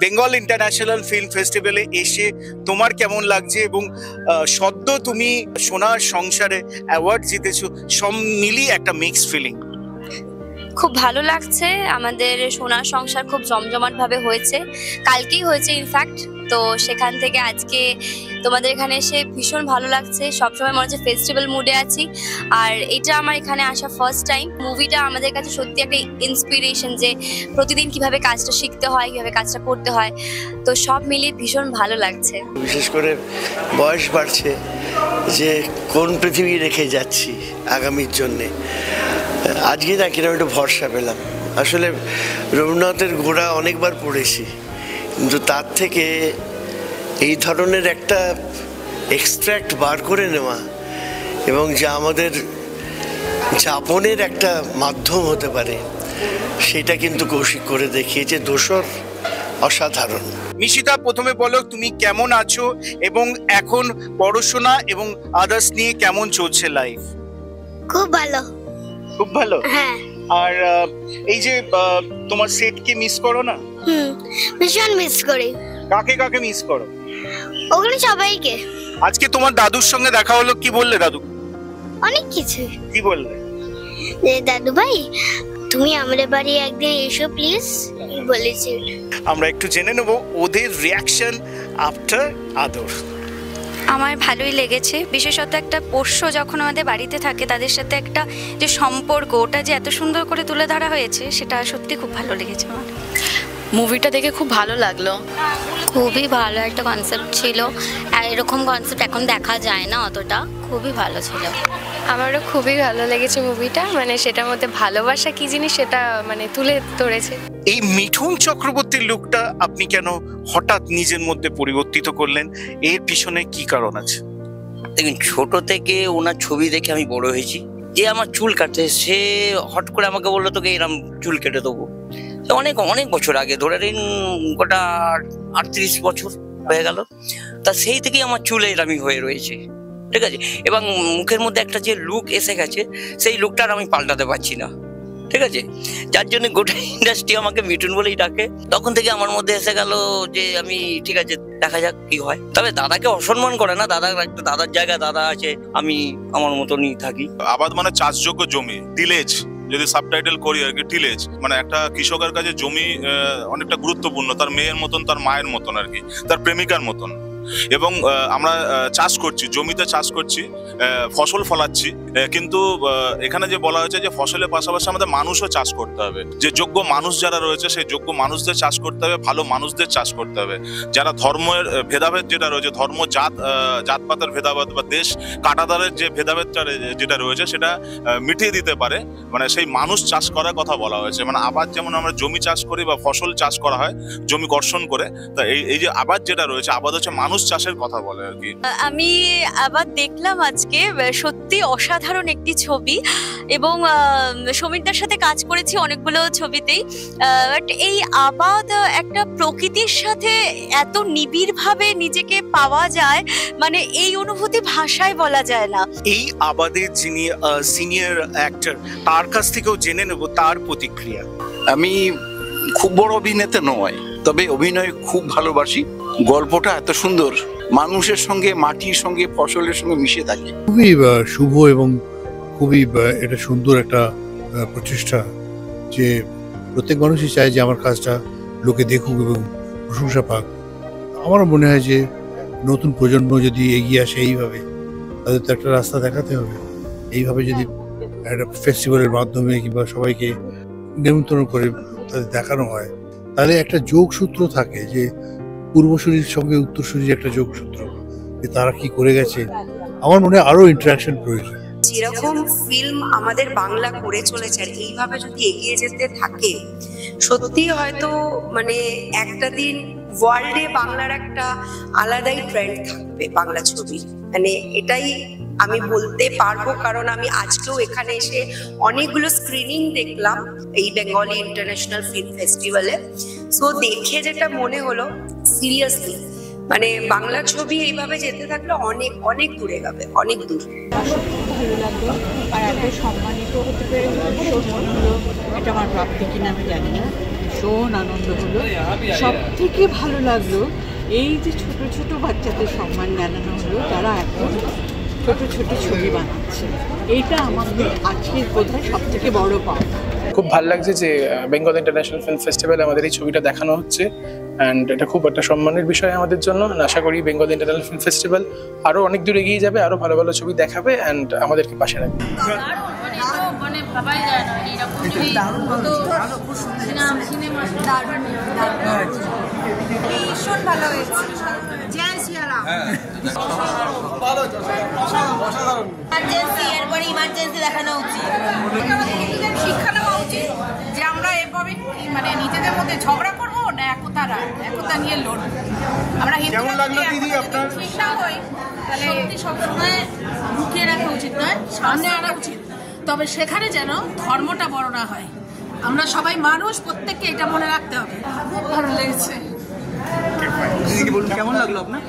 Bengal international film ফেস্টিভ্যালে এসে তোমার কেমন লাগছে, এবং সদ্য তুমি সোনার সংসারে অ্যাওয়ার্ড জিতেছো, সব মিলিয়ে একটা মিক্সড ফিলিং। খুব ভালো লাগছে, আমাদের সোনার সংসার খুব জমজমাট ভাবে হয়েছে, কালকেই হয়েছে ইনফ্যাক্ট। তো সেখান থেকে আজকে তোমাদের এখানে এসে ভীষণ ভালো লাগছে, সবসময় মনে হচ্ছে ফেস্টিভ্যাল মুডে আছি। আর এটা আমার এখানে আসা ফার্স্ট টাইম। মুভিটা আমাদের কাছে সত্যি একটা ইন্সপিরেশন, যে প্রতিদিন কিভাবে কাজটা শিখতে হয়, কিভাবে কাজটা করতে হয়। তো সব মিলিয়ে ভীষণ ভালো লাগছে। বিশেষ করে বয়স বাড়ছে, যে কোন পৃথিবী রেখে যাচ্ছি আগামীর জন্যে। আজকে না কিরকম একটু ভরসা পেলাম। আসলে রবীন্দ্রনাথের ঘোড়া অনেকবার পড়েছি, কিন্তু তার থেকে এই ধরনের একটা এক্সট্র্যাক্ট বার করে নেওয়া, এবং যা আমাদের যাপনের একটা মাধ্যম হতে পারে, সেটা কিন্তু কৌশিক করে দেখিয়েছে। দোসর অসাধারণ। নিশিতা, প্রথমে বলো তুমি কেমন আছো, এবং এখন পড়াশোনা এবং আদার্স নিয়ে কেমন চলছে লাইফ? খুব ভালো। খুব ভালো? হ্যাঁ। আর এই যে তোমার সেটকে মিস করো না? ভীষণ মিস করি। কাকে কাকে মিস করো? ওগুলো সবাইকে। আজকে তোমার দাদুর সঙ্গে দেখা হলো, কি বললে দাদু? অনেক কিছু। কি বললে? যে দাদু ভাই তুমি আমাদের বাড়ি একদিন এসো প্লিজ, বলেছি। আমরা একটু জেনে নেব ওদের রিয়াকশন আফটার আদর। আমার ভালোই লেগেছে, বিশেষত একটা পোষ্য যখন আমাদের বাড়িতে থাকে তাদের সাথে একটা যে সম্পর্ক, ওটা যে এত সুন্দর করে তুলে ধরা হয়েছে, সেটা সত্যি খুব ভালো লেগেছে আমার। মুভিটা দেখে খুব ভালো লাগলো, খুবই ভালো একটা কনসেপ্ট ছিল, আর এরকম কনসেপ্ট এখন দেখা যায় না অতটা, খুবই ভালো ছিল। আমারও খুবই ভালো লেগেছে মুভিটা, মানে সেটার মধ্যে ভালোবাসা কি জিনিস সেটা মানে তুলে ধরেছে। এই মিঠুন চক্রবর্তীর লুকটা আপনি কেন হঠাৎ নিজের মধ্যে পরিবর্তিত করলেন, এর পিছনে কি কারণ আছে? দেখুন, ছোট থেকে ওনার ছবি দেখে আমি বড় হয়েছি। যে আমার চুল কাটতে, সে হট করে আমাকে বললো তোকে এরকম চুল কেটে দেবো। অনেক অনেক বছর আগে, ধরে নিন গোটা 38 বছর হয়ে গেল। তা সেই থেকেই আমার চুল এরকমই হয়ে রয়েছে, ঠিক আছে। এবং মুখের মধ্যে একটা যে লুক এসে গেছে, সেই লুকটা আর আমি পাল্টাতে পারছি না, ঠিক আছে। যার জন্য গোটা ইন্ডাস্ট্রি আমাকে মিঠুন বলেই ডাকে। তখন থেকে আমার মধ্যে এসে গেল যে আমি ঠিক আছে, দেখা যাক কি হয়। তবে দাদাকে অসম্মান করে না, একটা দাদার জায়গায় দাদা আছে, আমি আমার মতনই থাকি। আবাদ মানে চাষযোগ্য জমি, টিলেজ যদি সাবটাইটেল করি আর কি, টিলেজ মানে একটা কৃষকের কাছে জমি অনেকটা গুরুত্বপূর্ণ, তার মেয়ের মতন, তার মায়ের মতন আর কি, তার প্রেমিকার মতন। এবং আমরা চাষ করছি, জমিতে চাষ করছি, ফসল ফলাচ্ছি, কিন্তু এখানে যে বলা হয়েছে যে ফসলের পাশাপাশি আমাদের মানুষও চাষ করতে হবে। যে যোগ্য মানুষ যারা রয়েছে, সেই যোগ্য মানুষদের চাষ করতে হবে, ভালো মানুষদের চাষ করতে হবে। যারা ধর্মের ভেদাভেদ যেটা রয়েছে, ধর্ম জাতপাতের ভেদাভেদ বা দেশ কাটাতারের যে ভেদাভেদটা যেটা রয়েছে, সেটা মিটিয়ে দিতে পারে, মানে সেই মানুষ চাষ করার কথা বলা হয়েছে। মানে আবাদ যেমন আমরা জমি চাষ করি বা ফসল চাষ করা হয় জমি কর্ষণ করে, তা এই যে আবাদ যেটা রয়েছে, আবাদ হচ্ছে মানুষ চাষের কথা বলে আর কি। আমি আবার দেখলাম আজকে, সত্যি অসাধারণ একটি ছবি, এবং সমীরদার সাথে কাজ করেছি অনেকগুলো ছবিতেই। বাট এই আবাদ একটা প্রকৃতির সাথে এত নিবিড় ভাবে নিজেকে পাওয়া যায়, মানে এই অনুভূতি ভাষায় বলা যায় না। এই আবাদের যিনি সিনিয়র অ্যাক্টর, তার কাছ থেকেও জেনে নেব তার প্রতিক্রিয়া। আমি খুব বড় অভিনেতা নয়, তবে অভিনয় খুব ভালোবাসি। গল্পটা এত সুন্দর, মানুষের সঙ্গে, মাটির সঙ্গে, ফসলের সঙ্গে মিশে থাকে। খুবই শুভ এবং খুবই এটা সুন্দর একটা প্রচেষ্টা, যে প্রত্যেক মানুষই চায় যে আমার কাজটা লোকে দেখুক এবং প্রশংসা পাক। আমারও মনে হয় যে নতুন প্রজন্ম যদি এগিয়ে আসে এইভাবে, তাদের তো একটা রাস্তা দেখাতে হবে। এইভাবে যদি একটা ফেস্টিভ্যালের মাধ্যমে কিংবা সবাইকে নিমন্ত্রণ করে তাদের দেখানো হয়, তাহলে একটা যোগসূত্র থাকে, যে পূর্বসূরির সঙ্গে উত্তরসূরির একটা যোগসূত্র, যে তারা কি করে গেছে। আমার মনে হয় আরো ইন্টারাকশন প্রয়োজন। যেরকম ফিল্ম আমাদের বাংলা করে চলেছে, আর এইভাবে যদি এগিয়ে যেতে থাকে, সত্যি হয়তো মানে একটা দিন ওয়ার্ল্ডে বাংলার একটা আলাদাই ট্রেন্ড থাকবে বাংলা ছবি। মানে এটাই আমি বলতে পারবো, কারণ আমি আজকেও এখানে এসে অনেকগুলো স্ক্রিনিং দেখলাম এই বেঙ্গলি ইন্টারন্যাশনাল ফিল্ম ফেস্টিভ্যালে। সো দেখে যেটা মনে হলো, সিরিয়াসলি মানে বাংলা ছবি এইভাবে যেতে থাকলে অনেক অনেক দূরে যাবে, অনেক দূর। ভালো লাগলো, আর এত সম্মানিত হতে পেরে ভীষণ মনে হলো। এটা আমার প্রাপ্তি কিনা আমি জানি না, ভীষণ আনন্দ হলো। সব থেকে ভালো লাগলো এই যে ছোট ছোট বাচ্চাদের সম্মান জানানো হলো, তারা এখন ছোট ছোট ছবি বানাচ্ছে। এইটা আমাদের আজকের বোধহয় সব থেকে বড় পাওনা। খুব ভালো লাগছে যে বেঙ্গল ইন্টারন্যাশনাল ফিল্ম ফেস্টিভ্যালে আমাদের এই ছবিটা দেখানো হচ্ছে, অ্যান্ড এটা খুব একটা সম্মানের বিষয় আমাদের জন্য। আশা করি বেঙ্গল ইন্টারন্যাশনাল ফিল্ম ফেস্টিভ্যাল আরও অনেক দূর এগিয়ে যাবে, আরও ভালো ভালো ছবি দেখাবে অ্যান্ড আমাদেরকে পাশে রাখবে। ভীষণ ভালো হয়েছে। জয় শ্রীরাম। এরপরে ইমার্জেন্সি দেখানো উচিত, শিক্ষা নেওয়া উচিত যে আমরা এভাবে মানে নিজেদের মধ্যে ঝগড়া করবো না, একতা নিয়ে লড়বো। আমরা হিন্দুরা হিংসা হই তাহলে সবসময় লুকিয়ে রাখা উচিত নয়, সামনে আনা উচিত। তবে সেখানে যেন ধর্মটা বড় না হয়। আমরা সবাই মানুষ, প্রত্যেককে এটা মনে রাখতে হবে। খুব ভালো লেগেছে। কেমন লাগলো আপনার?